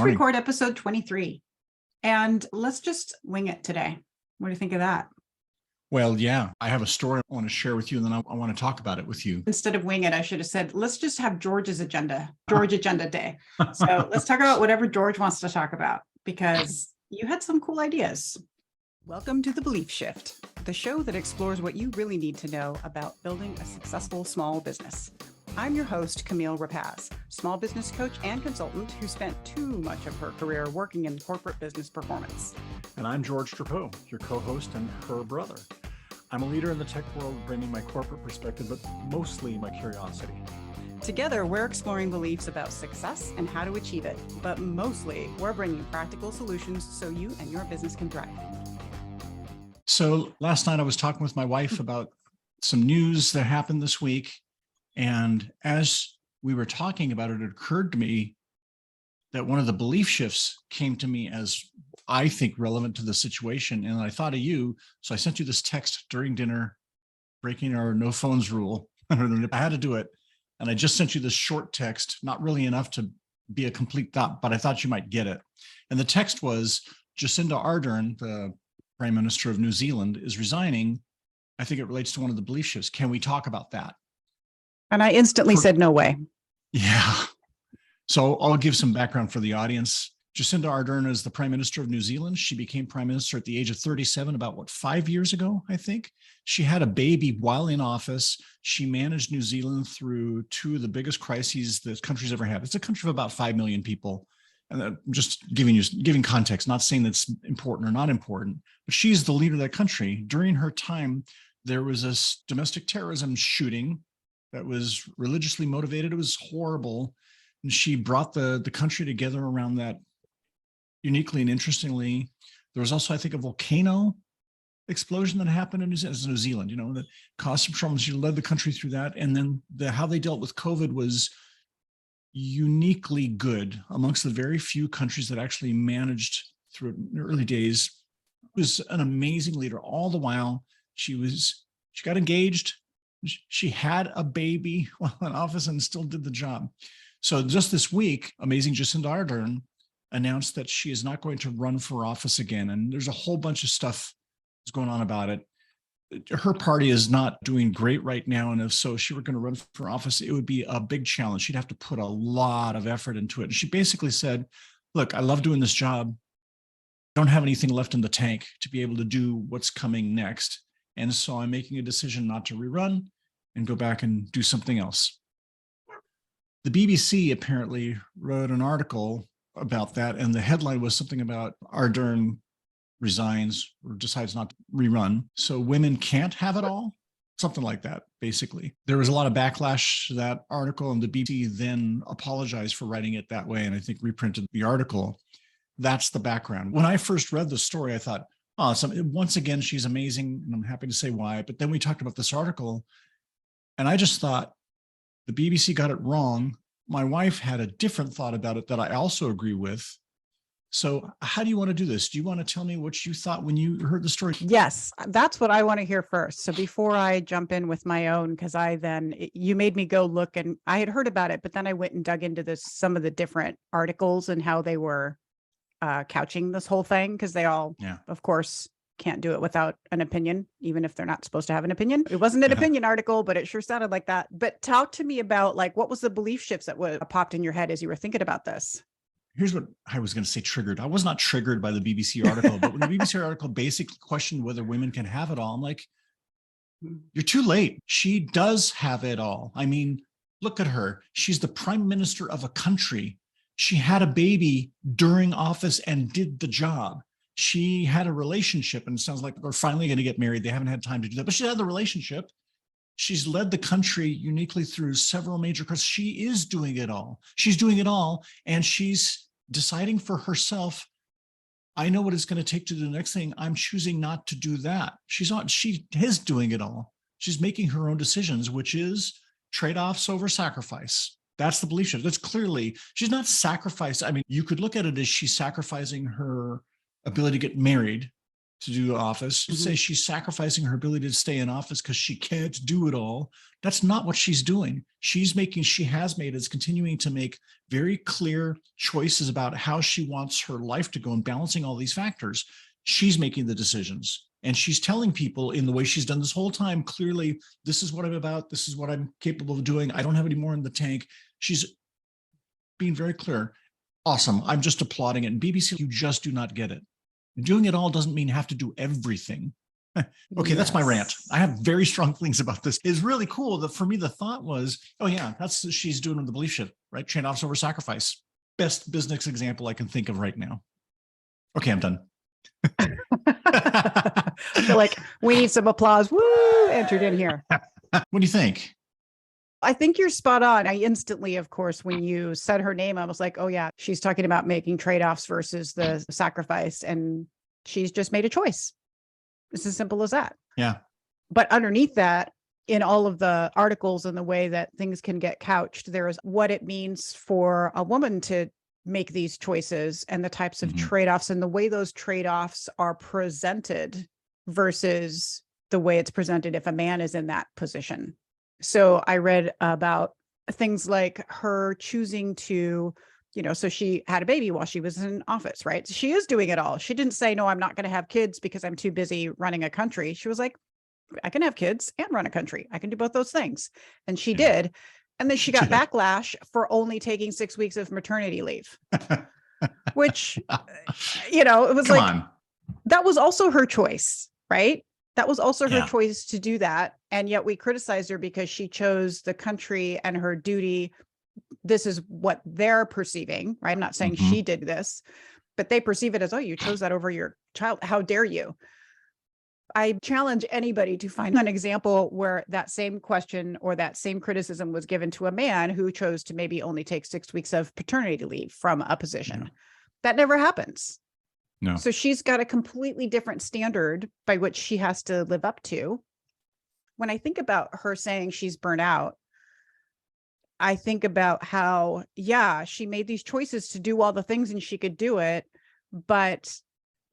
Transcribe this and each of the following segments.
Let's morning. record episode 23 and let's just wing it today. What do you think of that? Well, yeah, I have a story I want to share with you, and then I want to talk about it with you. Instead of wing it, I should have said, let's just have George's agenda, George Agenda Day. So let's talk about whatever George wants to talk about, because you had some cool ideas. Welcome to The Belief Shift, the show that explores what you really need to know about building a successful small business. I'm your host, Camille Rapaz, small business coach and consultant who spent too much of her career working in corporate business performance. And I'm George Drapeau, your co-host and her brother. I'm a leader in the tech world, bringing my corporate perspective, but mostly my curiosity. Together, we're exploring beliefs about success and how to achieve it, but mostly we're bringing practical solutions so you and your business can thrive. So last night I was talking with my wife about some news that happened this week. And as we were talking about it, it occurred to me that one of the belief shifts came to me as I think relevant to the situation. And I thought of you. So I sent you this text during dinner, breaking our no phones rule. I had to do it. And I just sent you this short text, not really enough to be a complete thought, but I thought you might get it. And the text was, Jacinda Ardern, the Prime Minister of New Zealand, is resigning. I think it relates to one of the belief shifts. Can we talk about that? And I instantly said, no way. Yeah. So I'll give some background for the audience. Jacinda Ardern is the Prime Minister of New Zealand. She became Prime Minister at the age of 37, about 5 years ago, I think. She had a baby while in office. She managed New Zealand through two of the biggest crises the country's ever had. It's a country of about 5 million people. And I'm just giving context, not saying that's important or not important, but she's the leader of that country. During her time, there was a domestic terrorism shooting that was religiously motivated. It was horrible. And she brought the country together around that uniquely and interestingly. There was also, I think, a volcano explosion that happened in New Zealand, that caused some trouble. She led the country through that. And then how they dealt with COVID was uniquely good amongst the very few countries that actually managed through it in the early days. It was an amazing leader. All the while, she got engaged. She had a baby while in office and still did the job. So just this week, amazing Jacinda Ardern announced that she is not going to run for office again. And there's a whole bunch of stuff that's going on about it. Her party is not doing great right now. And if so, she were going to run for office, it would be a big challenge. She'd have to put a lot of effort into it. And she basically said, look, I love doing this job. I don't have anything left in the tank to be able to do what's coming next. And so I'm making a decision not to rerun and go back and do something else. The BBC apparently wrote an article about that, and the headline was something about Ardern resigns or decides not to rerun. So women can't have it all, something like that, basically. There was a lot of backlash to that article, and the BBC then apologized for writing it that way, and I think reprinted the article. That's the background. When I first read the story, I thought, once again, she's amazing, and I'm happy to say why. But then we talked about this article, and I just thought the BBC got it wrong. My wife had a different thought about it that I also agree with. So how do you want to do this? Do you want to tell me what you thought when you heard the story? Yes, that's what I want to hear first. So before I jump in with my own, because you made me go look, and I had heard about it, but then I went and dug into some of the different articles and how they were couching this whole thing, because they all, of course, can't do it without an opinion, even if they're not supposed to have an opinion. It wasn't an opinion article, but it sure sounded like that. But talk to me about what was the belief shifts that popped in your head as you were thinking about this? Here's what I was going to say triggered. I was not triggered by the BBC article, but when the BBC article basically questioned whether women can have it all, I'm like, you're too late. She does have it all. I mean, look at her. She's the prime minister of a country. She had a baby during office and did the job. She had a relationship, and it sounds like they're finally going to get married. They haven't had time to do that, but she had the relationship. She's led the country uniquely through several major crises. She is doing it all. She's doing it all, and she's deciding for herself, I know what it's going to take to do the next thing. I'm choosing not to do that. She is doing it all. She's making her own decisions, which is trade-offs over sacrifice. That's the belief shift. That's clearly, she's not sacrificing. I mean, you could look at it as she's sacrificing her ability to get married to do the office, Mhm. say she's sacrificing her ability to stay in office because she can't do it all. That's not what she's doing. She has made, is continuing to make very clear choices about how she wants her life to go and balancing all these factors. She's making the decisions. And she's telling people in the way she's done this whole time, clearly, this is what I'm about. This is what I'm capable of doing. I don't have any more in the tank. She's being very clear. Awesome. I'm just applauding it. And BBC, you just do not get it. Doing it all doesn't mean you have to do everything. Okay, that's my rant. Yes. I have very strong feelings about this. It's really cool that for me, the thought was, oh yeah, that's she's doing the belief shift, right? Train offs over sacrifice. Best business example I can think of right now. Okay, I'm done. I feel like we need some applause. Woo! Entered in here. What do you think? I think you're spot on. I instantly, of course, when you said her name, I was like, oh yeah, she's talking about making trade-offs versus the sacrifice. And she's just made a choice. It's as simple as that. Yeah. But underneath that, in all of the articles and the way that things can get couched, there is what it means for a woman to make these choices and the types of Mhm. trade-offs and the way those trade-offs are presented versus the way it's presented if a man is in that position. So I read about things like her choosing to, so she had a baby while she was in office, right? So she is doing it all. She didn't say, no, I'm not going to have kids because I'm too busy running a country. She was like, I can have kids and run a country. I can do both those things. And she Yeah. did. And then she got backlash for only taking 6 weeks of maternity leave, which, it was Come like, on. that was also her choice, right? That was also her Yeah. choice to do that. And yet we criticized her because she chose the country and her duty. This is what they're perceiving, right? I'm not saying Mhm. she did this, but they perceive it as, oh, you chose that over your child. How dare you? I challenge anybody to find an example where that same question or that same criticism was given to a man who chose to maybe only take 6 weeks of paternity leave from a position. Yeah. That never happens. No. So she's got a completely different standard by which she has to live up to. When I think about her saying she's burnt out, I think about how, yeah, she made these choices to do all the things and she could do it, but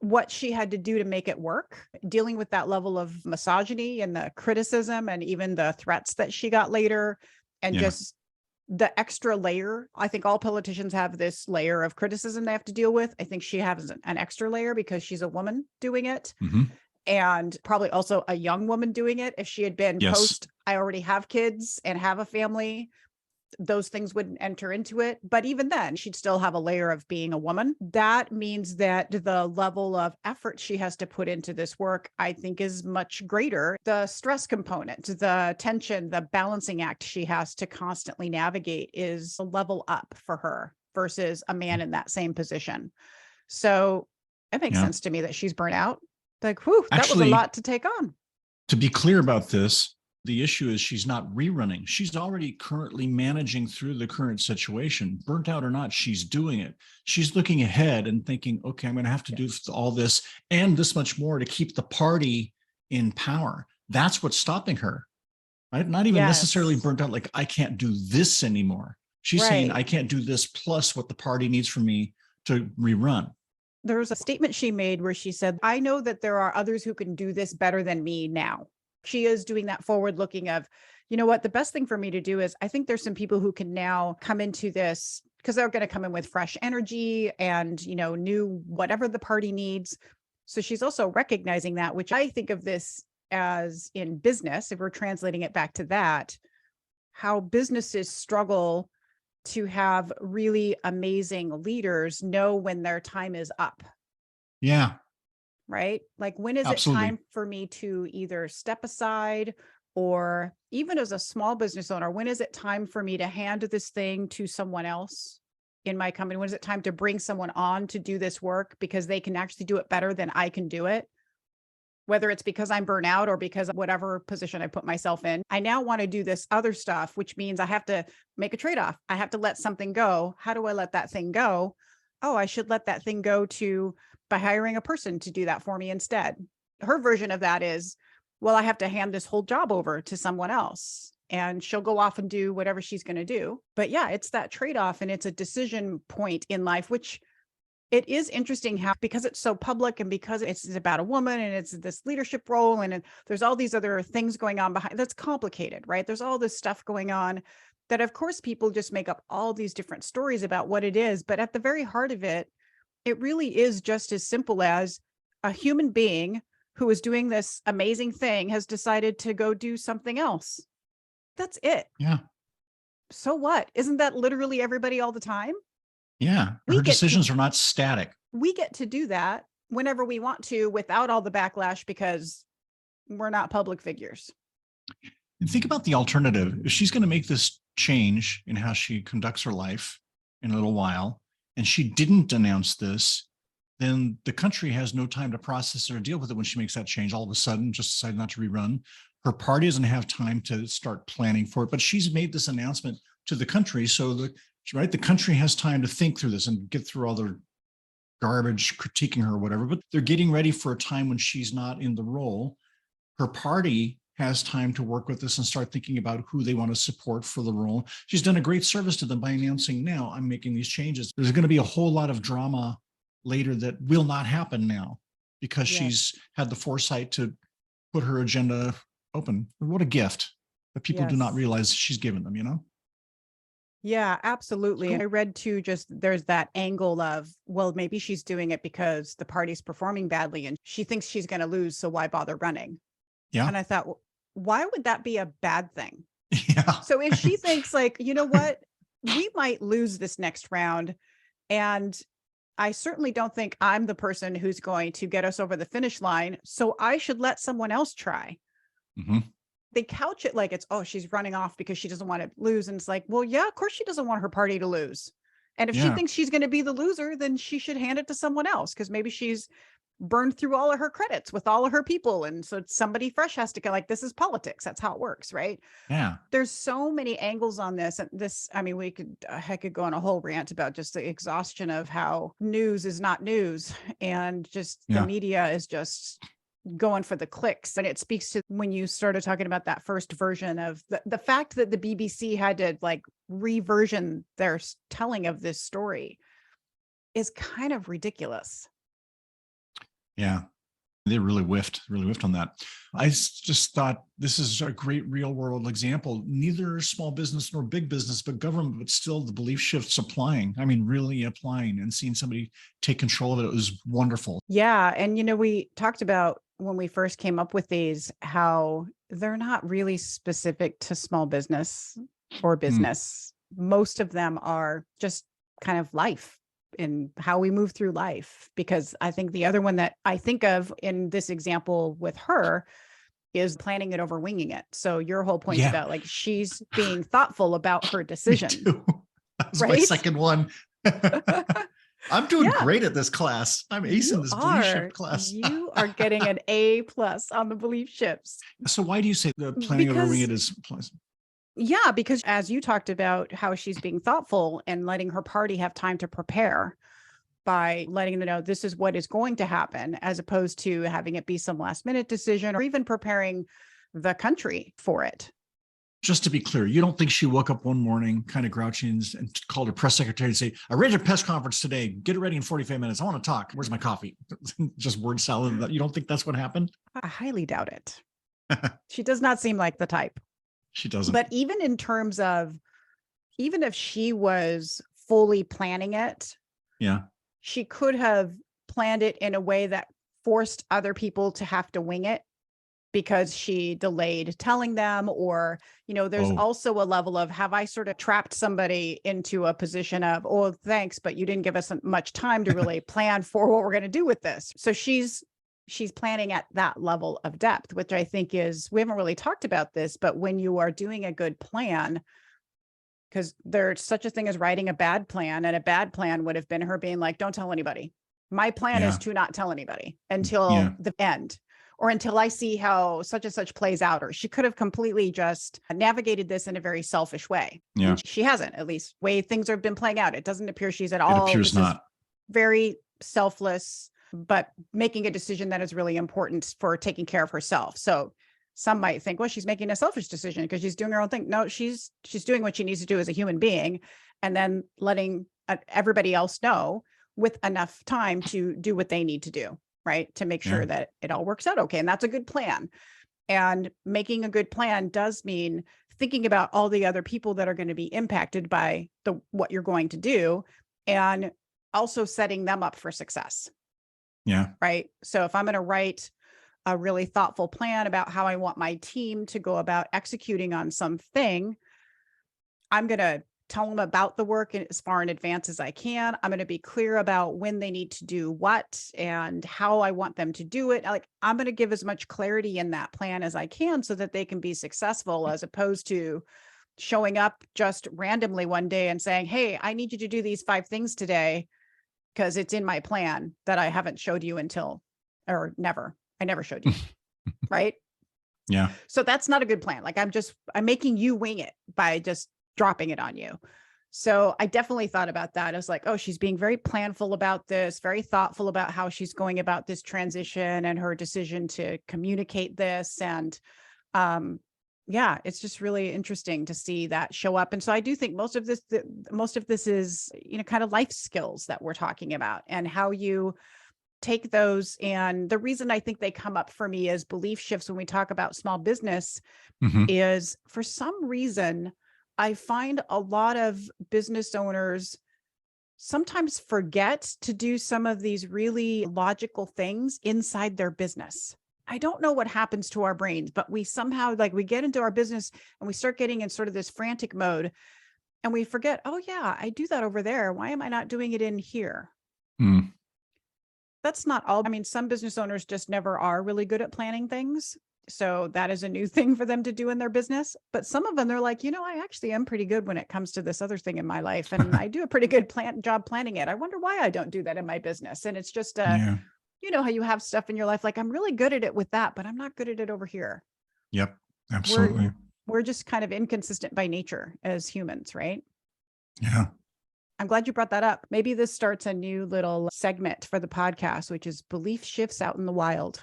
what she had to do to make it work, dealing with that level of misogyny and the criticism and even the threats that she got later, and Yeah. just the extra layer. I think all politicians have this layer of criticism they have to deal with. I think she has an extra layer because she's a woman doing it, Mhm. and probably also a young woman doing it. If she had been Yes. post, I already have kids and have a family, those things wouldn't enter into it. But even then, she'd still have a layer of being a woman. That means that the level of effort she has to put into this work, I think, is much greater. The stress component, the tension, the balancing act she has to constantly navigate is a level up for her versus a man in that same position. So it makes Yeah. sense to me that she's burnt out. Like, whew, that was a Actually- lot to take on. To be clear about this, the issue is she's not rerunning. She's already currently managing through the current situation. Burnt out or not, she's doing it. She's looking ahead and thinking, okay, I'm going to have to do all this and this much more to keep the party in power. That's what's stopping her. Right? Not even necessarily Yes. burnt out, like I can't do this anymore. She's saying Right. I can't do this plus what the party needs from me to rerun. There was a statement she made where she said, I know that there are others who can do this better than me now. She is doing that forward looking of, you know what, the best thing for me to do is I think there's some people who can now come into this because they're going to come in with fresh energy and, new whatever the party needs. So she's also recognizing that, which I think of this as in business, if we're translating it back to that, how businesses struggle to have really amazing leaders know when their time is up, Yeah. right? Like, when is Absolutely. it time for me to either step aside, or even as a small business owner, when is it time for me to hand this thing to someone else in my company? When is it time to bring someone on to do this work because they can actually do it better than I can do it? Whether it's because I'm burnt out or because of whatever position I put myself in, I now want to do this other stuff, which means I have to make a trade-off. I have to let something go. How do I let that thing go? Oh, I should let that thing go by hiring a person to do that for me instead. Her version of that is, well, I have to hand this whole job over to someone else and she'll go off and do whatever she's going to do. But yeah, it's that trade-off, and it's a decision point in life, which it is interesting how, because it's so public and because it's about a woman and it's this leadership role and there's all these other things going on behind, that's complicated, right? There's all this stuff going on that of course people just make up all these different stories about what it is. But at the very heart of it, it really is just as simple as a human being who is doing this amazing thing has decided to go do something else. That's it. Yeah. So what? Isn't that literally everybody all the time? Yeah. Her decisions are not static. We get to do that whenever we want to without all the backlash because we're not public figures. And think about the alternative. If she's going to make this change in how she conducts her life in a little while, and she didn't announce this, then the country has no time to process or deal with it when she makes that change. All of a sudden, just decide not to rerun. Her party doesn't have time to start planning for it, but she's made this announcement to the country. So the country has time to think through this and get through all the garbage critiquing her or whatever, but they're getting ready for a time when she's not in the role. Her party has time to work with this and start thinking about who they want to support for the role. She's done a great service to them by announcing, now I'm making these changes. There's going to be a whole lot of drama later that will not happen now because she's had the foresight to put her agenda open. What a gift that people do not realize she's given them, you know? Yeah, absolutely. Cool. I read too, just there's that angle of, well, maybe she's doing it because the party's performing badly and she thinks she's going to lose. So why bother running? Yeah. And I thought, why would that be a bad thing? Yeah. So if she thinks like, you know what, we might lose this next round. And I certainly don't think I'm the person who's going to get us over the finish line. So I should let someone else try. Mm-hmm. They couch it like it's, oh, she's running off because she doesn't want to lose. And it's like, well, yeah, of course she doesn't want her party to lose. And if she thinks she's going to be the loser, then she should hand it to someone else because maybe she's burned through all of her credits with all of her people. And so somebody fresh has to go, like, this is politics. That's how it works, right? Yeah. There's so many angles on this. And this, I mean, I could go on a whole rant about just the exhaustion of how news is not news and just the media is just going for the clicks. And it speaks to when you started talking about that first version of the fact that the BBC had to like reversion their telling of this story is kind of ridiculous. Yeah. They really whiffed on that. I just thought this is a great real world example. Neither small business nor big business, but government, but still the belief shifts applying. I mean, really applying and seeing somebody take control of it. It was wonderful. Yeah. And, you know, we talked about when we first came up with these, how they're not really specific to small business or business. Most of them are just kind of life in how we move through life. Because I think the other one that I think of in this example with her is planning it over winging it. So your whole point about like, she's being thoughtful about her decision. That was my second one. I'm doing great at this class. I'm acing this belief shift class. You are getting an A+ on the belief shifts. So why do you say the planning over winging it is pleasant? Yeah, because as you talked about how she's being thoughtful and letting her party have time to prepare by letting them know this is what is going to happen, as opposed to having it be some last minute decision or even preparing the country for it. Just to be clear, you don't think she woke up one morning kind of grouchy and called her press secretary and say, I read your press conference today. Get it ready in 45 minutes. I want to talk. Where's my coffee? Just word salad. You don't think that's what happened? I highly doubt it. She does not seem like the type. She doesn't. But even in terms of, even if she was fully planning it, she could have planned it in a way that forced other people to have to wing it because she delayed telling them, or, you know, there's also a level of, have I sort of trapped somebody into a position of, oh, thanks, but you didn't give us much time to really plan for what we're going to do with this. So she's planning at that level of depth, which I think is, we haven't really talked about this, but when you are doing a good plan, because there's such a thing as writing a bad plan, and a bad plan would have been her being like, don't tell anybody. My plan is to not tell anybody until the end, or until I see how such and such plays out. Or she could have completely just navigated this in a very selfish way. Yeah. And she hasn't, at least way things have been playing out. It doesn't appear she's at all. It appears not. Very selfless, but making a decision that is really important for taking care of herself. So some might think, well, she's making a selfish decision because she's doing her own thing. No, she's doing what she needs to do as a human being, and then letting everybody else know with enough time to do what they need to do, right? To make sure Yeah. that it all works out okay. And that's a good plan. And making a good plan does mean thinking about all the other people that are going to be impacted by what you're going to do, and also setting them up for success, Yeah. right? So if I'm going to write a really thoughtful plan about how I want my team to go about executing on something, I'm going to tell them about the work as far in advance as I can. I'm going to be clear about when they need to do what and how I want them to do it. Like, I'm going to give as much clarity in that plan as I can so that they can be successful, as opposed to showing up just randomly one day and saying, hey, I need you to do these 5 things today because it's in my plan that I haven't showed you until, or never. I never showed you. Right. Yeah. So that's not a good plan. Like, I'm making you wing it by just dropping it on you. So I definitely thought about that. I was like, oh, she's being very planful about this, very thoughtful about how she's going about this transition and her decision to communicate this. And yeah, it's just really interesting to see that show up. And so I do think most of this is, kind of life skills that we're talking about, and how you take those. And the reason I think they come up for me as belief shifts when we talk about small business is, for some reason, I find a lot of business owners sometimes forget to do some of these really logical things inside their business. I don't know what happens to our brains, but we somehow, like, we get into our business and we start getting in sort of this frantic mode, and we forget, oh yeah, I do that over there. Why am I not doing it in here? Mm. That's not all. I mean, some business owners just never are really good at planning things. So that is a new thing for them to do in their business. But some of them, they're like, I actually am pretty good when it comes to this other thing in my life. And I do a pretty good job planning it. I wonder why I don't do that in my business. And it's just, Yeah. how you have stuff in your life, like, I'm really good at it with that, but I'm not good at it over here. Yep. Absolutely. We're just kind of inconsistent by nature as humans, right? Yeah. I'm glad you brought that up. Maybe this starts a new little segment for the podcast, which is belief shifts out in the wild.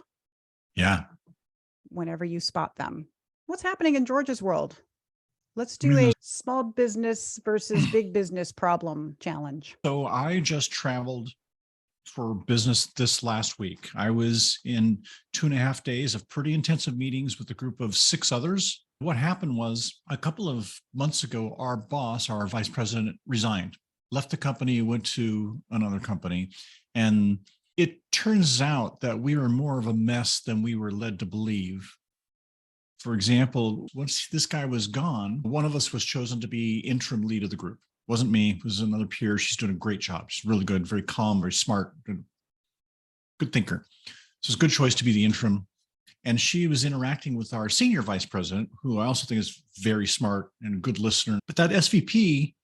Yeah. Whenever you spot them. What's happening in George's world? Let's do a small business versus big business problem challenge. So I just traveled for business this last week. I was in 2.5 days of pretty intensive meetings with a group of 6 others. What happened was, a couple of months ago, our boss, our vice president, resigned, left the company, went to another company. And it turns out that we were more of a mess than we were led to believe. For example, once this guy was gone, one of us was chosen to be interim lead of the group. It wasn't me, it was another peer. She's doing a great job. She's really good, very calm, very smart, good thinker. So it's a good choice to be the interim. And she was interacting with our senior vice president, who I also think is very smart and a good listener. But that SVP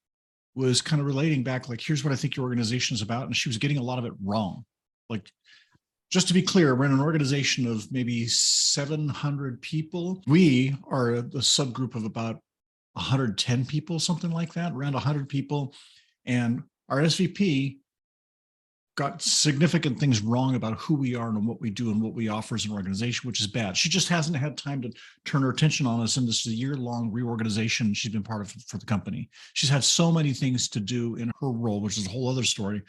was kind of relating back, like, here's what I think your organization is about. And she was getting a lot of it wrong. Like, just to be clear, we're in an organization of maybe 700 people. We are a subgroup of about 110 people, something like that, around 100 people. And our SVP got significant things wrong about who we are and what we do and what we offer as an organization, which is bad. She just hasn't had time to turn her attention on us in this year-long reorganization she's been part of for the company. She's had so many things to do in her role, which is a whole other story.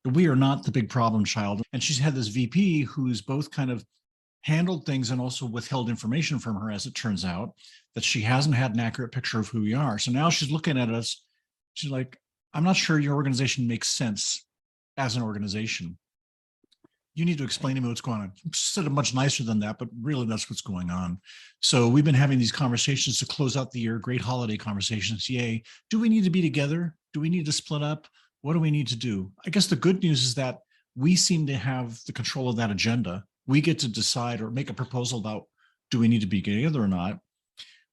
We are not the big problem child. And she's had this VP who's both kind of handled things and also withheld information from her, as it turns out, that she hasn't had an accurate picture of who we are. So now she's looking at us. She's like, I'm not sure your organization makes sense as an organization. You need to explain to me what's going on. She said it much nicer than that, but really that's what's going on. So we've been having these conversations to close out the year, great holiday conversations. Yay. Do we need to be together? Do we need to split up? What do we need to do? I guess the good news is that we seem to have the control of that agenda. We get to decide or make a proposal about, do we need to be together or not?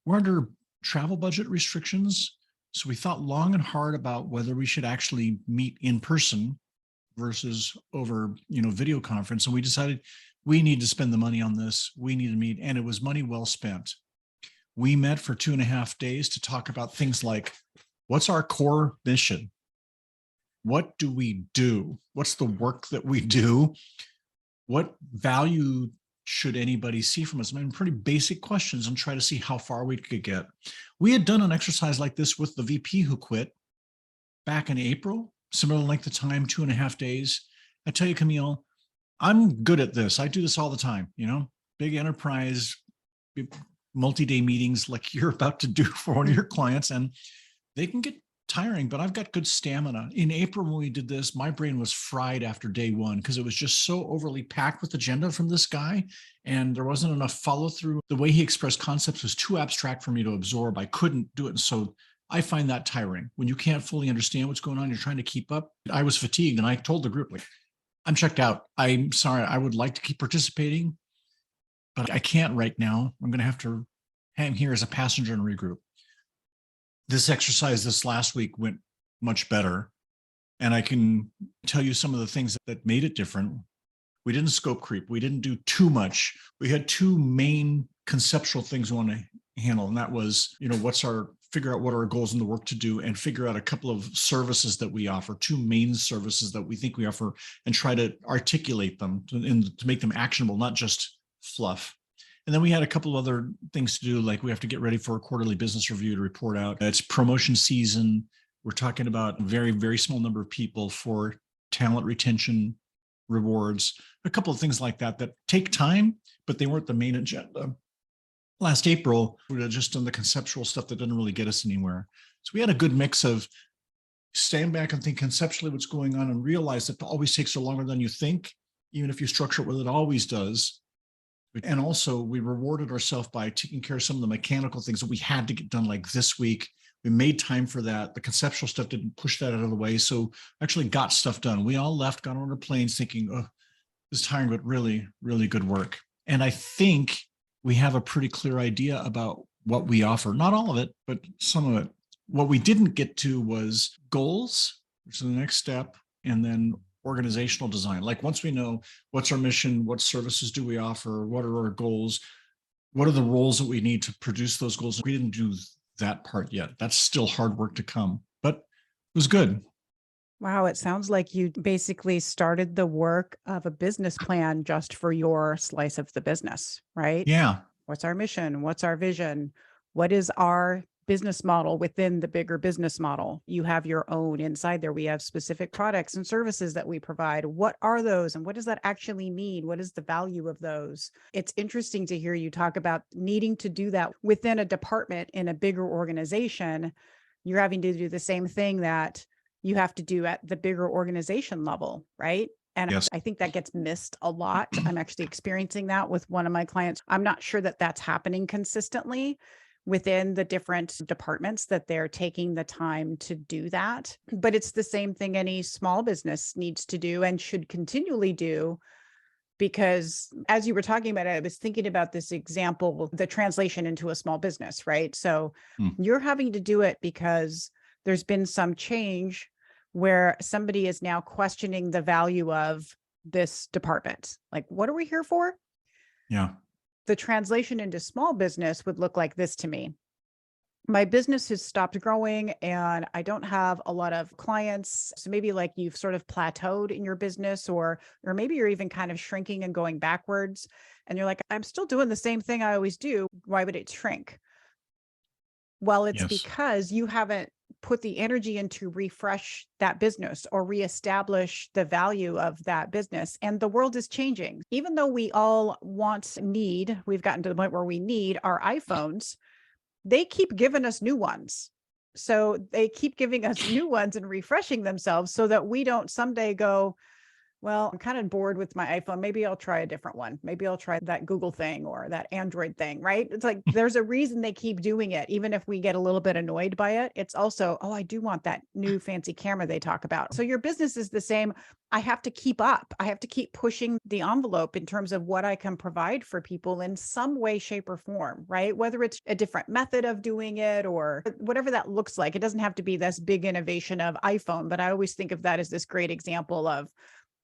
We're under travel budget restrictions. So we thought long and hard about whether we should actually meet in person versus over, video conference. And we decided we need to spend the money on this. We need to meet, and it was money well spent. We met for 2.5 days to talk about things like, what's our core mission? What do we do? What's the work that we do? What value should anybody see from us? I mean, pretty basic questions, and try to see how far we could get. We had done an exercise like this with the VP who quit back in April. similar length of time, 2.5 days. I tell you, Camille, I'm good at this. I do this all the time, big enterprise, big multi-day meetings like you're about to do for one of your clients, and they can get tiring, but I've got good stamina. In April, when we did this, my brain was fried after day one because it was just so overly packed with agenda from this guy. And there wasn't enough follow through. The way he expressed concepts was too abstract for me to absorb. I couldn't do it. And so I find that tiring when you can't fully understand what's going on. You're trying to keep up. I was fatigued and I told the group, like, I'm checked out. I'm sorry. I would like to keep participating, but I can't right now. I'm going to have to hang here as a passenger and regroup. This exercise this last week went much better. And I can tell you some of the things that made it different. We didn't scope creep. We didn't do too much. We had two main conceptual things we want to handle. And that was, figure out what are our goals in the work to do and figure out a couple of services that we offer, two main services that we think we offer, and try to articulate them to make them actionable, not just fluff. And then we had a couple of other things to do, like we have to get ready for a quarterly business review to report out. It's promotion season. We're talking about a very, very small number of people for talent retention rewards, a couple of things like that take time, but they weren't the main agenda. Last April, we had just done the conceptual stuff that didn't really get us anywhere. So we had a good mix of stand back and think conceptually what's going on and realize that it always takes longer than you think, even if you structure it well, it always does. And also we rewarded ourselves by taking care of some of the mechanical things that we had to get done, like this week. We made time for that. The conceptual stuff didn't push that out of the way. So actually got stuff done. We all left, got on our planes thinking, oh, this is tiring, but really, really good work. And I think we have a pretty clear idea about what we offer. Not all of it, but some of it. What we didn't get to was goals, which is the next step, and then organizational design. Like once we know what's our mission, what services do we offer, what are our goals, what are the roles that we need to produce those goals. We didn't do that part yet. That's still hard work to come, but it was good. Wow, it sounds like you basically started the work of a business plan just for your slice of the business, right? Yeah. What's our mission? What's our vision? What is our business model within the bigger business model? You have your own inside there. We have specific products and services that we provide. What are those? And what does that actually mean? What is the value of those? It's interesting to hear you talk about needing to do that within a department in a bigger organization. You're having to do the same thing that you have to do at the bigger organization level, right? And yes. I think that gets missed a lot. I'm actually experiencing that with one of my clients. I'm not sure that that's happening consistently within the different departments, that they're taking the time to do that. But it's the same thing any small business needs to do and should continually do, because as you were talking about it, I was thinking about this example, the translation into a small business, right? So you're having to do it because there's been some change where somebody is now questioning the value of this department. Like, what are we here for? Yeah. The translation into small business would look like this to me. My business has stopped growing and I don't have a lot of clients. So maybe like you've sort of plateaued in your business, or maybe you're even kind of shrinking and going backwards. And you're like, I'm still doing the same thing I always do. Why would it shrink? Well, it's because you haven't put the energy in to refresh that business or reestablish the value of that business. And the world is changing. Even though we all we've gotten to the point where we need our iPhones, they keep giving us new ones. So they keep giving us new ones and refreshing themselves so that we don't someday go, well, I'm kind of bored with my iPhone. Maybe I'll try a different one. Maybe I'll try that Google thing or that Android thing, right? It's like, there's a reason they keep doing it. Even if we get a little bit annoyed by it, it's also, oh, I do want that new fancy camera they talk about. So your business is the same. I have to keep up. I have to keep pushing the envelope in terms of what I can provide for people in some way, shape, or form, right? Whether it's a different method of doing it or whatever that looks like. It doesn't have to be this big innovation of iPhone, but I always think of that as this great example of,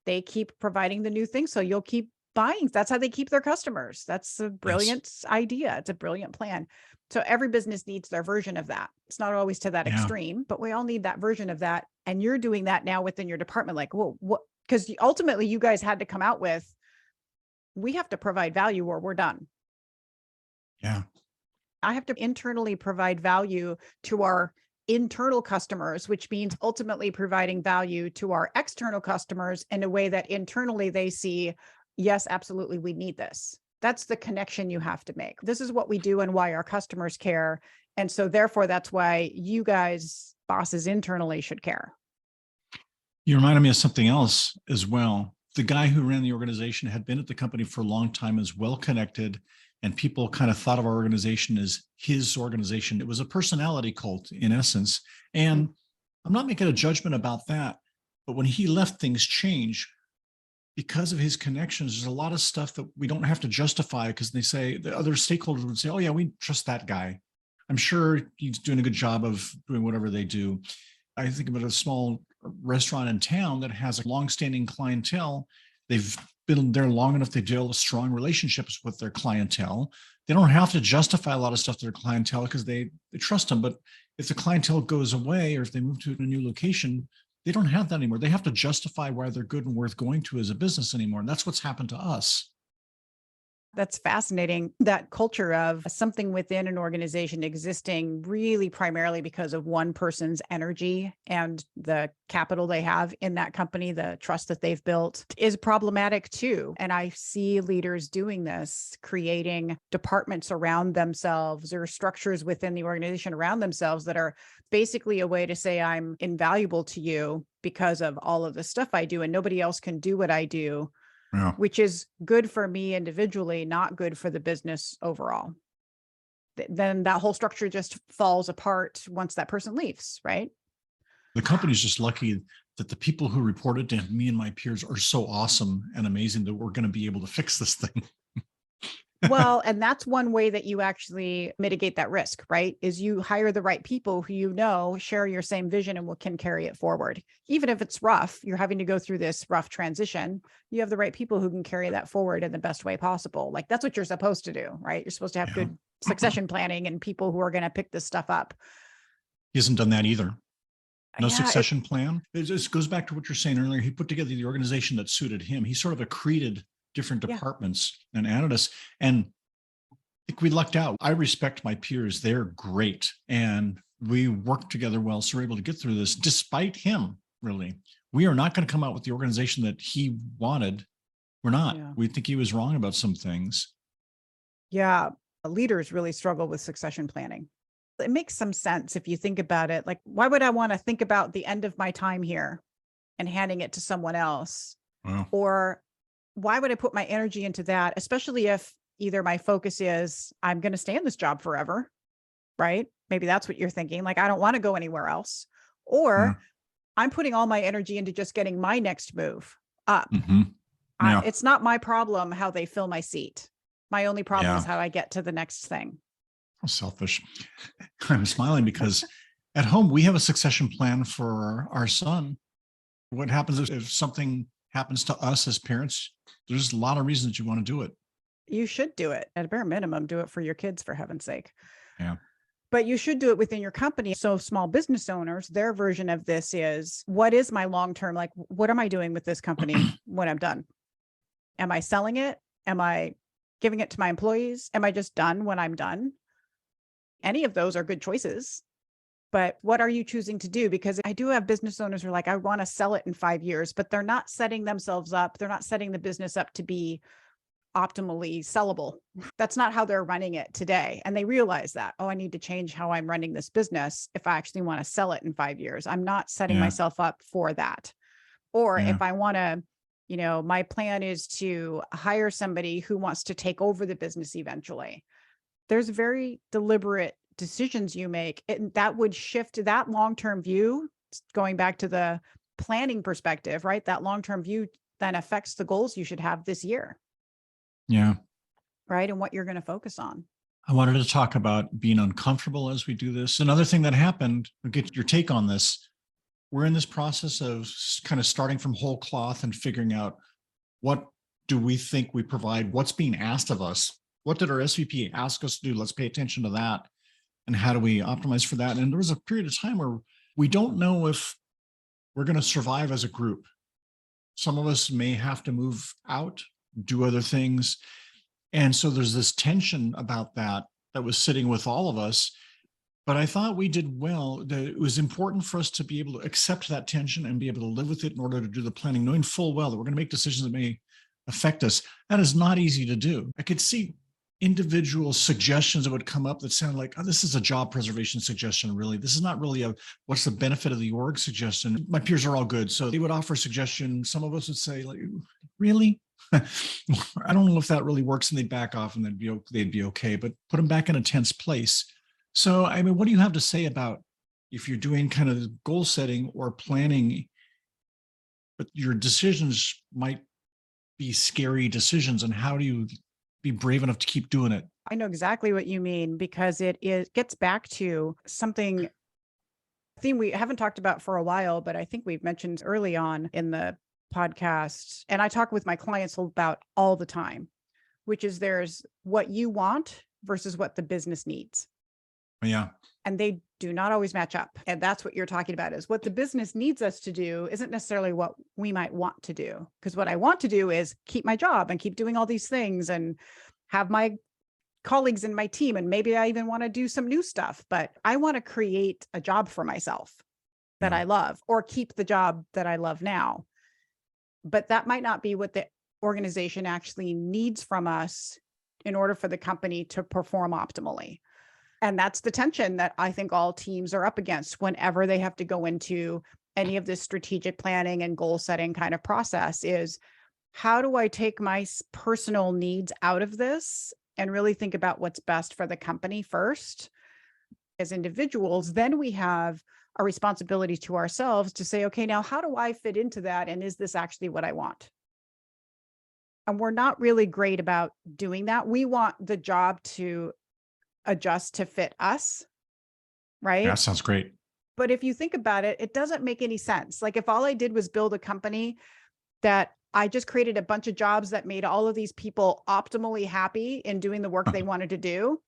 they keep providing the new thing, so you'll keep buying. That's how they keep their customers. That's a brilliant idea. It's a brilliant plan. So every business needs their version of that. It's not always to that extreme, but we all need that version of that. And you're doing that now within your department. Like, well, what? Because ultimately you guys had to come out with, we have to provide value or we're done. Yeah. I have to internally provide value to our internal customers, which means ultimately providing value to our external customers in a way that internally they see, yes, absolutely, we need this. That's the connection you have to make. This is what we do and why our customers care. And so therefore, that's why you guys, bosses internally, should care. You reminded me of something else as well. The guy who ran the organization had been at the company for a long time, is well connected, and people kind of thought of our organization as his organization. It was a personality cult in essence. And I'm not making a judgment about that, but when he left, things changed because of his connections. There's a lot of stuff that we don't have to justify, because they say the other stakeholders would say, oh yeah, we trust that guy. I'm sure he's doing a good job of doing whatever they do. I think about a small restaurant in town that has a longstanding clientele. They've been there long enough to develop strong relationships with their clientele. They don't have to justify a lot of stuff to their clientele because they trust them. But if the clientele goes away, or if they move to a new location, they don't have that anymore. They have to justify why they're good and worth going to as a business anymore. And that's what's happened to us. That's fascinating. That culture of something within an organization existing really primarily because of one person's energy and the capital they have in that company, the trust that they've built, is problematic too. And I see leaders doing this, creating departments around themselves or structures within the organization around themselves that are basically a way to say, I'm invaluable to you because of all of the stuff I do, and nobody else can do what I do. Yeah. Which is good for me individually, not good for the business overall. Then that whole structure just falls apart once that person leaves, right? The company's just lucky that the people who reported to me and my peers are so awesome and amazing that we're going to be able to fix this thing. Well, and that's one way that you actually mitigate that risk, right? Is you hire the right people who you know share your same vision and can carry it forward. Even if it's rough, you're having to go through this rough transition, you have the right people who can carry that forward in the best way possible. Like that's what you're supposed to do, right? You're supposed to have good succession planning and people who are going to pick this stuff up. He hasn't done that either. No Yeah, succession plan. It just goes back to what you're saying earlier. He put together the organization that suited him. He sort of accreted different departments and added us. And I think we lucked out. I respect my peers. They're great. And we worked together well. So we're able to get through this despite him, really. We are not going to come out with the organization that he wanted. We're not. Yeah. We think he was wrong about some things. Yeah. Leaders really struggle with succession planning. It makes some sense if you think about it. Like, why would I want to think about the end of my time here and handing it to someone else? Wow. Or why would I put my energy into that, especially if either my focus is I'm going to stay in this job forever, right? Maybe that's what you're thinking. Like, I don't want to go anywhere else. Or I'm putting all my energy into just getting my next move up. Yeah. It's not my problem how they fill my seat. My only problem Yeah. is how I get to the next thing. How selfish. I'm smiling because at home, we have a succession plan for our son. What happens if something happens to us as parents? There's a lot of reasons you want to do it. You should do it at a bare minimum. Do it for your kids, for heaven's sake. Yeah. But you should do it within your company. So small business owners, their version of this is, what is my long-term, like, what am I doing with this company when I'm done? Am I selling it? Am I giving it to my employees? Am I just done when I'm done? Any of those are good choices. But what are you choosing to do? Because I do have business owners who are like, I want to sell it in 5 years, but they're not setting themselves up. They're not setting the business up to be optimally sellable. That's not how they're running it today. And they realize that, oh, I need to change how I'm running this business if I actually want to sell it in 5 years. I'm not setting myself up for that. Or if I want to, my plan is to hire somebody who wants to take over the business eventually. There's very deliberate decisions you make, and that would shift that long-term view, going back to the planning perspective, right? That long-term view then affects the goals you should have this year. Yeah. Right. And what you're going to focus on. I wanted to talk about being uncomfortable as we do this. Another thing that happened, I'll get your take on this. We're in this process of kind of starting from whole cloth and figuring out, what do we think we provide? What's being asked of us? What did our SVP ask us to do? Let's pay attention to that. And how do we optimize for that? And there was a period of time where we don't know if we're going to survive as a group. Some of us may have to move out, do other things. And so there's this tension about that was sitting with all of us. But I thought we did well. It was important for us to be able to accept that tension and be able to live with it in order to do the planning, knowing full well that we're going to make decisions that may affect us. That is not easy to do. I could see individual suggestions that would come up that sound like, oh, this is a job preservation suggestion, really. This is not really a what's the benefit of the org suggestion. My peers are all good. So they would offer a suggestion. Some of us would say, like, really? I don't know if that really works, and they'd back off and they'd be okay, but put them back in a tense place. So, I mean, what do you have to say about if you're doing kind of goal setting or planning, but your decisions might be scary decisions, and how do you be brave enough to keep doing it? I know exactly what you mean, because it gets back to something theme we haven't talked about for a while, but I think we've mentioned early on in the podcast, and I talk with my clients about all the time, which is there's what you want versus what the business needs. Yeah. And they do not always match up. And that's what you're talking about, is what the business needs us to do isn't necessarily what we might want to do. Because what I want to do is keep my job and keep doing all these things and have my colleagues in my team. And maybe I even want to do some new stuff, but I want to create a job for myself that I love, or keep the job that I love now. But that might not be what the organization actually needs from us in order for the company to perform optimally. And that's the tension that I think all teams are up against whenever they have to go into any of this strategic planning and goal setting kind of process, is how do I take my personal needs out of this and really think about what's best for the company first as individuals? Then we have a responsibility to ourselves to say, okay, now how do I fit into that? And is this actually what I want? And we're not really great about doing that. We want the job to adjust to fit us, right? That sounds great. But if you think about it, it doesn't make any sense. Like if all I did was build a company that I just created a bunch of jobs that made all of these people optimally happy in doing the work they wanted to do,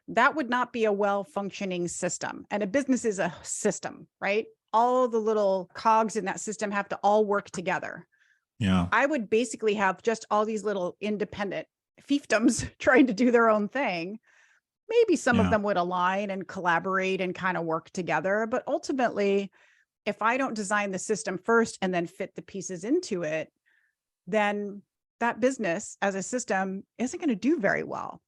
that would not be a well-functioning system. And a business is a system, right? All the little cogs in that system have to all work together. Yeah. I would basically have just all these little independent fiefdoms trying to do their own thing. Maybe some of them would align and collaborate and kind of work together. But ultimately, if I don't design the system first and then fit the pieces into it, then that business as a system isn't going to do very well.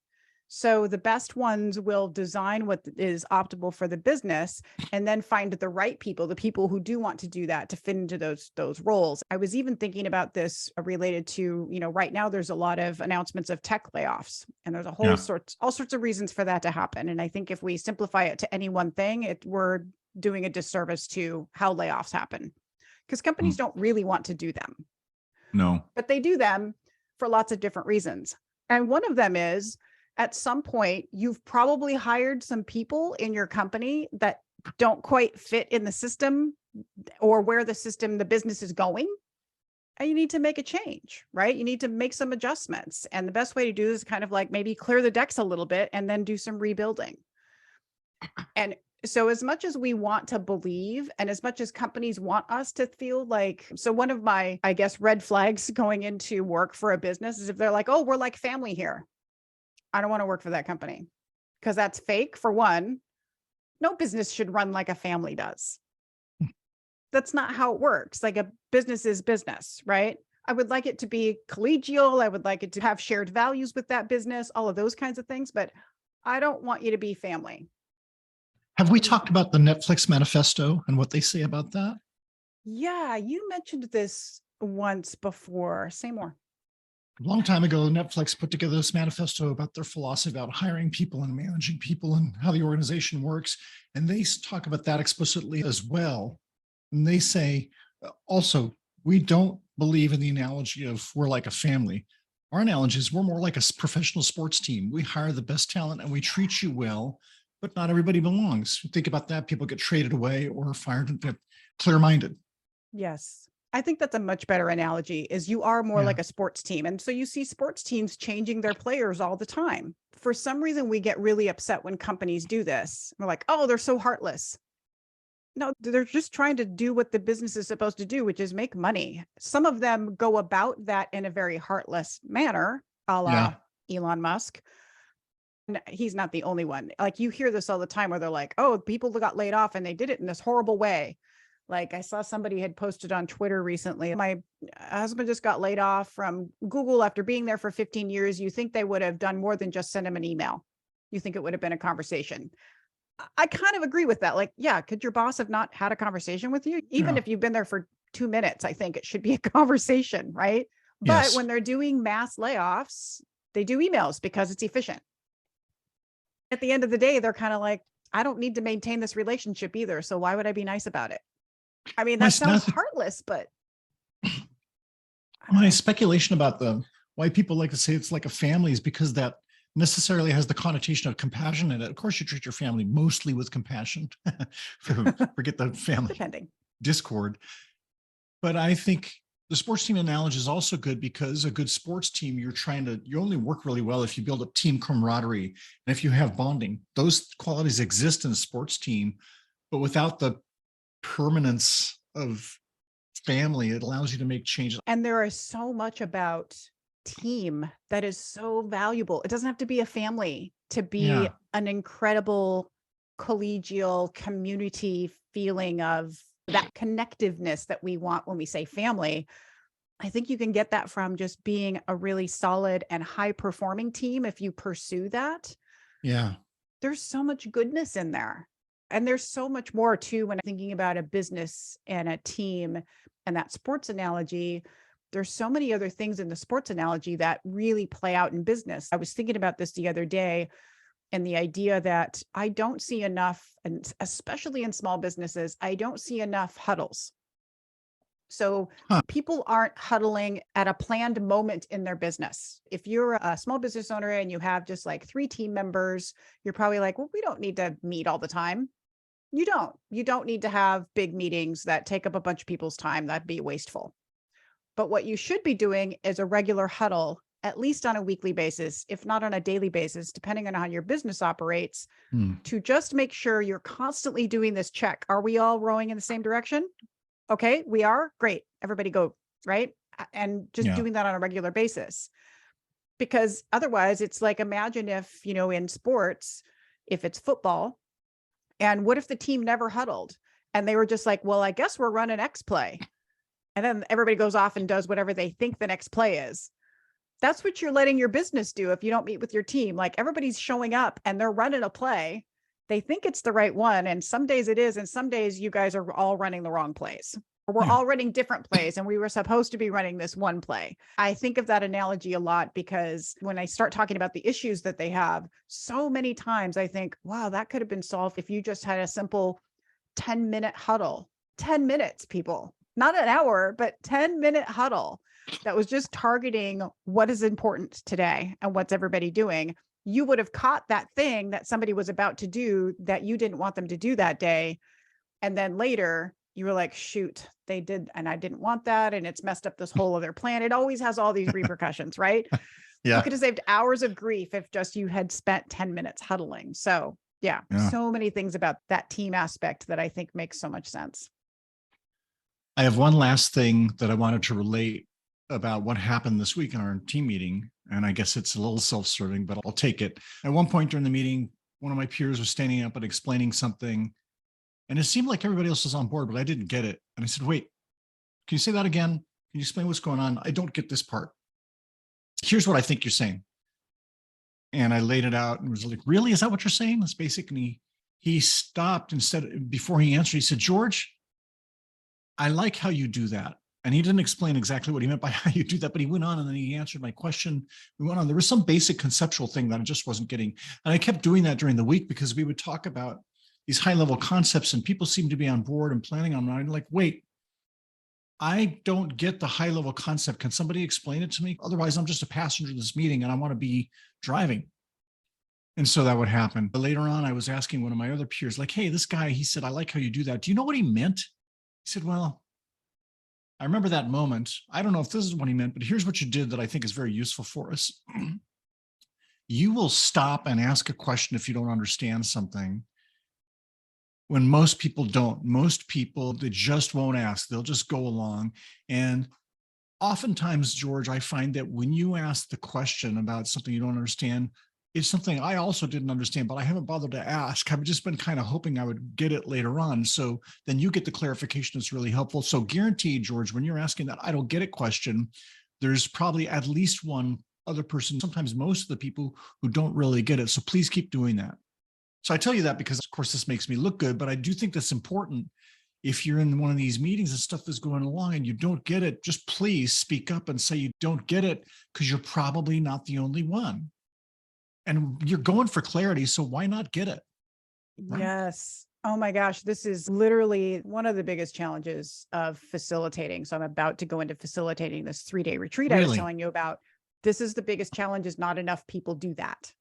So the best ones will design what is optimal for the business and then find the right people, the people who do want to do that, to fit into those roles. I was even thinking about this related to, right now there's a lot of announcements of tech layoffs, and there's a all sorts of reasons for that to happen. And I think if we simplify it to any one thing, we're doing a disservice to how layoffs happen, because companies don't really want to do them. No, but they do them for lots of different reasons. And one of them is, at some point, you've probably hired some people in your company that don't quite fit in the system or where the business is going. And you need to make a change, right? You need to make some adjustments. And the best way to do is kind of like maybe clear the decks a little bit and then do some rebuilding. And so as much as we want to believe, and as much as companies want us to feel like, so one of my, I guess, red flags going into work for a business is if they're like, oh, we're like family here. I don't want to work for that company, because that's fake. For one, no business should run like a family does. That's not how it works. Like a business is business, right? I would like it to be collegial. I would like it to have shared values with that business, all of those kinds of things, but I don't want you to be family. Have we talked about the Netflix manifesto and what they say about that? Yeah, you mentioned this once before. Say more. A long time ago, Netflix put together this manifesto about their philosophy about hiring people and managing people and how the organization works. And they talk about that explicitly as well. And they say, also, we don't believe in the analogy of we're like a family. Our analogy is we're more like a professional sports team. We hire the best talent and we treat you well, but not everybody belongs. Think about that. People get traded away or fired, clear-minded. Yes. I think that's a much better analogy, is you are more like a sports team. And so you see sports teams changing their players all the time. For some reason, we get really upset when companies do this. We're like, oh, they're so heartless. No, they're just trying to do what the business is supposed to do, which is make money. Some of them go about that in a very heartless manner, a la Elon Musk. And he's not the only one. Like you hear this all the time where they're like, oh, people got laid off and they did it in this horrible way. Like I saw somebody had posted on Twitter recently, my husband just got laid off from Google after being there for 15 years. You think they would have done more than just send him an email? You think it would have been a conversation? I kind of agree with that. Like, yeah, could your boss have not had a conversation with you? Even Yeah. if you've been there for 2 minutes, I think it should be a conversation, right? But Yes. when they're doing mass layoffs, they do emails because it's efficient. At the end of the day, they're kind of like, I don't need to maintain this relationship either. So why would I be nice about it? I mean, that My- sounds not- heartless, but My speculation about why people like to say it's like a family is because that necessarily has the connotation of compassion in it. Of course, you treat your family mostly with compassion. Forget the family depending. discord. But I think the sports team analogy is also good because a good sports team, you only work really well if you build up team camaraderie and if you have bonding. Those qualities exist in a sports team, but without the permanence of family, it allows you to make changes. And there is so much about team that is so valuable. It doesn't have to be a family to be Yeah. an incredible collegial community feeling of that connectiveness that we want when we say family. I think you can get that from just being a really solid and high performing team. If you pursue that, Yeah. there's so much goodness in there. And there's so much more too, when I'm thinking about a business and a team and that sports analogy. There's so many other things in the sports analogy that really play out in business. I was thinking about this the other day, and the idea that I don't see enough, and especially in small businesses, I don't see enough huddles. So people aren't huddling at a planned moment in their business. If you're a small business owner and you have just like 3 team members, you're probably like, well, we don't need to meet all the time. You don't need to have big meetings that take up a bunch of people's time. That'd be wasteful. But what you should be doing is a regular huddle, at least on a weekly basis, if not on a daily basis, depending on how your business operates, to just make sure you're constantly doing this check. Are we all rowing in the same direction? Okay, we are. Great. Everybody go, right? And just doing that on a regular basis. Because otherwise it's like, imagine if, in sports, if it's football, and what if the team never huddled and they were just like, well, I guess we're running X play. And then everybody goes off and does whatever they think the next play is. That's what you're letting your business do if you don't meet with your team. Like everybody's showing up and they're running a play. They think it's the right one. And some days it is. And some days you guys are all running the wrong plays. Or we're all running different plays and we were supposed to be running this one play. I think of that analogy a lot because when I start talking about the issues that they have, so many times I think, wow, that could have been solved if you just had a simple 10-minute huddle. 10 minutes, people, not an hour, but 10-minute huddle that was just targeting what is important today and what's everybody doing. You would have caught that thing that somebody was about to do that you didn't want them to do that day. And then later you were like, shoot, they did. And I didn't want that. And it's messed up this whole other plan. It always has all these repercussions, right? You could have saved hours of grief if just you had spent 10 minutes huddling. So so many things about that team aspect that I think makes so much sense. I have one last thing that I wanted to relate about what happened this week in our team meeting. And I guess it's a little self-serving, but I'll take it. At one point during the meeting, one of my peers was standing up and explaining something. And it seemed like everybody else was on board, but I didn't get it. And I said, wait, can you say that again? Can you explain what's going on? I don't get this part. Here's what I think you're saying. And I laid it out and was like, really? Is that what you're saying? That's basically, he stopped before he answered, he said, George, I like how you do that. And he didn't explain exactly what he meant by how you do that, but he went on and then he answered my question. We went on. There was some basic conceptual thing that I just wasn't getting. And I kept doing that during the week because we would talk about these high level concepts and people seem to be on board and planning on it. I'm like, wait, I don't get the high level concept. Can somebody explain it to me? Otherwise, I'm just a passenger in this meeting and I want to be driving. And so that would happen. But later on, I was asking one of my other peers, like, hey, this guy, he said, I like how you do that. Do you know what he meant? He said, well, I remember that moment. I don't know if this is what he meant, but here's what you did that I think is very useful for us. You will stop and ask a question if you don't understand something. When most people don't. Most people, they just won't ask. They'll just go along. And oftentimes, George, I find that when you ask the question about something you don't understand, It's something I also didn't understand, but I haven't bothered to ask. I've just been kind of hoping I would get it later on. So then you get the clarification that's really helpful. So guaranteed, George, when you're asking that I don't get it question, there's probably at least one other person, sometimes most of the people who don't really get it. So please keep doing that. So I tell you that because, of course, this makes me look good, but I do think that's important. If you're in one of these meetings and stuff is going along and you don't get it, just please speak up and say you don't get it, because you're probably not the only one. And you're going for clarity, so why not get it? Right? Yes. Oh my gosh, this is literally one of the biggest challenges of facilitating. So I'm about to go into facilitating this 3-day retreat I was Really? telling you about. This is the biggest challenge, is not enough people do that.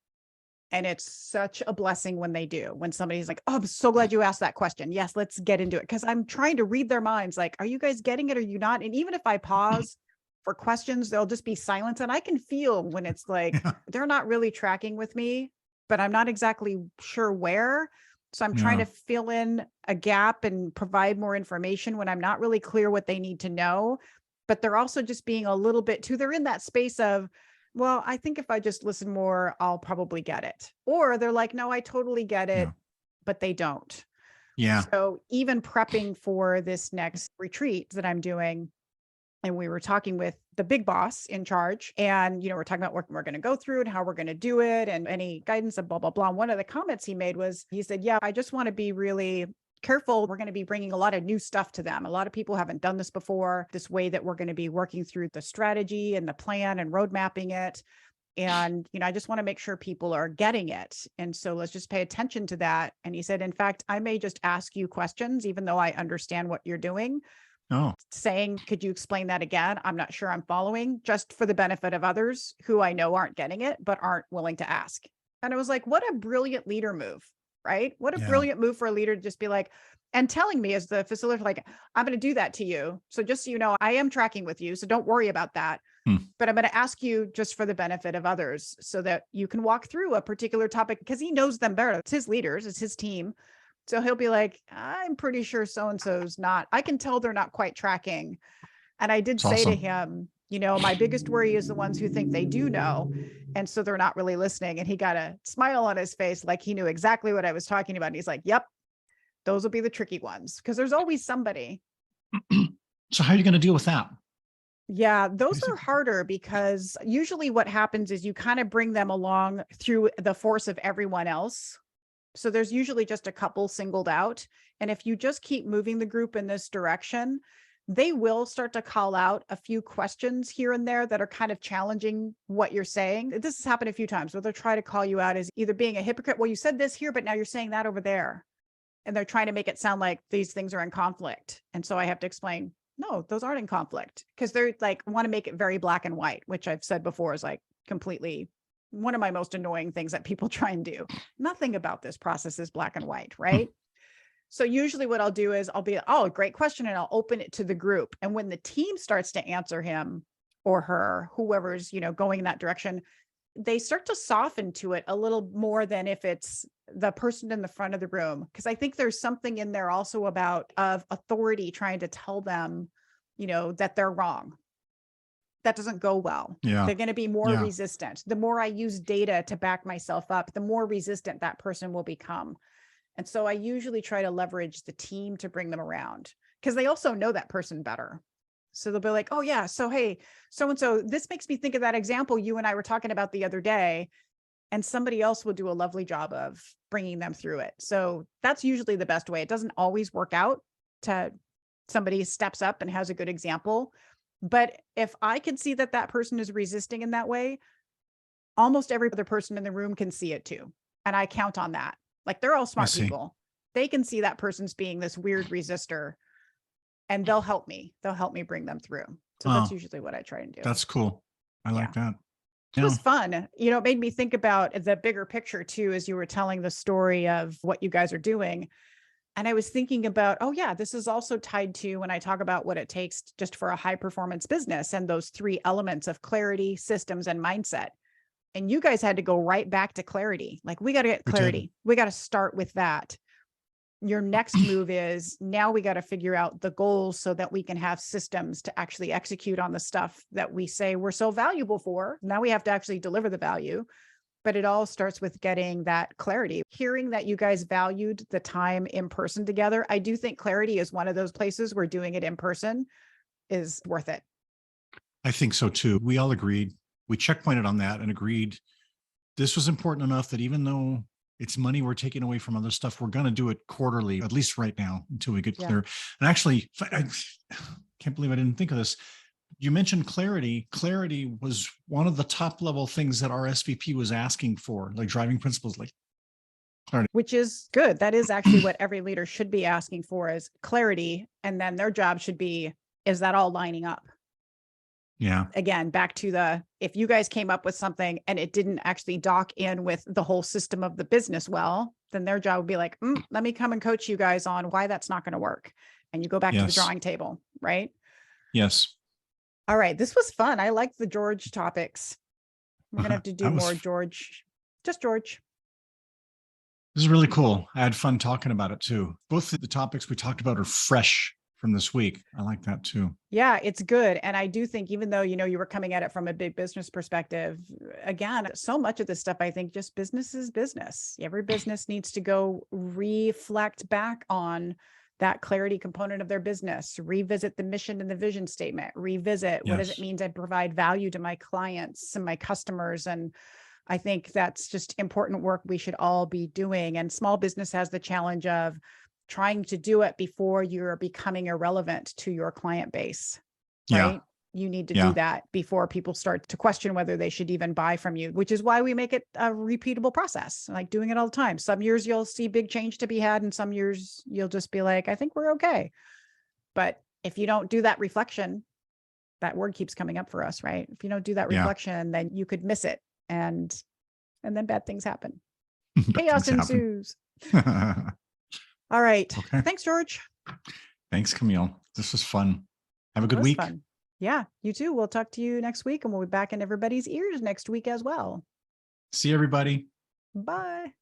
And it's such a blessing when they do, when somebody's like, oh, I'm so glad you asked that question. Yes, let's get into it. Because I'm trying to read their minds. Like, are you guys getting it? Or are you not? And even if I pause for questions, there'll just be silence. And I can feel when it's like, Yeah. they're not really tracking with me, but I'm not exactly sure where. So I'm trying Yeah. to fill in a gap and provide more information when I'm not really clear what they need to know. But they're also just being a little bit too, they're in that space of, well, I think if I just listen more, I'll probably get it. Or they're like, no, I totally get it, Yeah. but they don't. Yeah. So even prepping for this next retreat that I'm doing, and we were talking with the big boss in charge, and, we're talking about what we're going to go through and how we're going to do it and any guidance and blah, blah, blah. And one of the comments he made was, he said, yeah, I just want to be really careful. We're going to be bringing a lot of new stuff to them. A lot of people haven't done this before, this way that we're going to be working through the strategy and the plan and road mapping it. And, I just want to make sure people are getting it. And so let's just pay attention to that. And he said, in fact, I may just ask you questions, even though I understand what you're doing, Oh, saying, could you explain that again? I'm not sure I'm following, just for the benefit of others who I know aren't getting it, but aren't willing to ask. And I was like, what a brilliant leader move, right? What a Yeah. brilliant move for a leader to just be like, and telling me as the facilitator, like, I'm going to do that to you. So just so you know, I am tracking with you. So don't worry about that. But I'm going to ask you just for the benefit of others so that you can walk through a particular topic, because he knows them better. It's his leaders, it's his team. So he'll be like, I'm pretty sure so-and-so's not, I can tell they're not quite tracking. And I did it's say to awesome. him, my biggest worry is the ones who think they do know. And so they're not really listening. And he got a smile on his face, like he knew exactly what I was talking about. And he's like, yep, those will be the tricky ones, because there's always somebody. So how are you going to deal with that? Yeah, those are harder, because usually what happens is you kind of bring them along through the force of everyone else. So there's usually just a couple singled out. And if you just keep moving the group in this direction, they will start to call out a few questions here and there that are kind of challenging what you're saying. This has happened a few times where they'll try to call you out as either being a hypocrite. Well, you said this here, but now you're saying that over there. And they're trying to make it sound like these things are in conflict. And so I have to explain, no, those aren't in conflict, because they're like, want to make it very black and white, which I've said before is like completely one of my most annoying things that people try and do. Nothing about this process is black and white, right? So usually what I'll do is I'll be, oh, great question. And I'll open it to the group. And when the team starts to answer him or her, whoever's, going in that direction, they start to soften to it a little more than if it's the person in the front of the room. Because I think there's something in there also about of authority trying to tell them, that they're wrong. That doesn't go well. Yeah. They're going to be more Yeah. resistant. The more I use data to back myself up, the more resistant that person will become. And so I usually try to leverage the team to bring them around, because they also know that person better. So they'll be like, oh yeah, so hey, so-and-so, this makes me think of that example you and I were talking about the other day. And somebody else will do a lovely job of bringing them through it. So that's usually the best way. It doesn't always work out to somebody steps up and has a good example. But if I can see that that person is resisting in that way, almost every other person in the room can see it too. And I count on that. Like, they're all smart see. people. They can see that person's being this weird resistor, and they'll help me. They'll help me bring them through. So that's Oh, usually what I try and do. That's cool. I like that. It was fun. It made me think about the bigger picture too, as you were telling the story of what you guys are doing. And I was thinking about, oh yeah, this is also tied to when I talk about what it takes just for a high performance business, and those 3 elements of clarity, systems, and mindset. And you guys had to go right back to clarity. Like, we got to get clarity. We got to start with that. Your next move is, now we got to figure out the goals so that we can have systems to actually execute on the stuff that we say we're so valuable for. Now we have to actually deliver the value. But it all starts with getting that clarity. Hearing that you guys valued the time in person together. I do think clarity is one of those places where doing it in person is worth it. I think so too. We all agreed. We checkpointed on that and agreed this was important enough that even though it's money we're taking away from other stuff, we're going to do it quarterly, at least right now, until we get Yeah. clear. And actually, I can't believe I didn't think of this. You mentioned clarity. Clarity was one of the top level things that our SVP was asking for, like driving principles, like clarity. Which is good. That is actually what every leader should be asking for, is clarity. And then their job should be, is that all lining up? Yeah. Again, back to the, if you guys came up with something and it didn't actually dock in with the whole system of the business well, then their job would be like, let me come and coach you guys on why that's not going to work. And you go back to the Yes. drawing table, right? Yes. All right. This was fun. I like the George topics. We're going to have to do That was more George, just George. This is really cool. I had fun talking about it too. Both of the topics we talked about are fresh from this week. I like that too. Yeah, it's good. And I do think, even though, you were coming at it from a big business perspective, again, so much of this stuff, I think just business is business. Every business needs to go reflect back on that clarity component of their business, revisit the mission and the vision statement, revisit what does it Yes. mean to provide value to my clients and my customers. And I think that's just important work we should all be doing. And small business has the challenge of trying to do it before you're becoming irrelevant to your client base, right? Yeah. You need to Yeah. do that before people start to question whether they should even buy from you, which is why we make it a repeatable process, like doing it all the time. Some years you'll see big change to be had, and some years you'll just be like, I think we're okay. But if you don't do that reflection, that word keeps coming up for us, right? If you don't do that Yeah. reflection, then you could miss it. And then bad things happen. Bad Chaos things happen. ensues. All right. Okay. Thanks, George. Thanks, Camille. This was fun. Have a It good was week. fun. Yeah, you too. We'll talk to you next week, and we'll be back in everybody's ears next week as well. See everybody. Bye.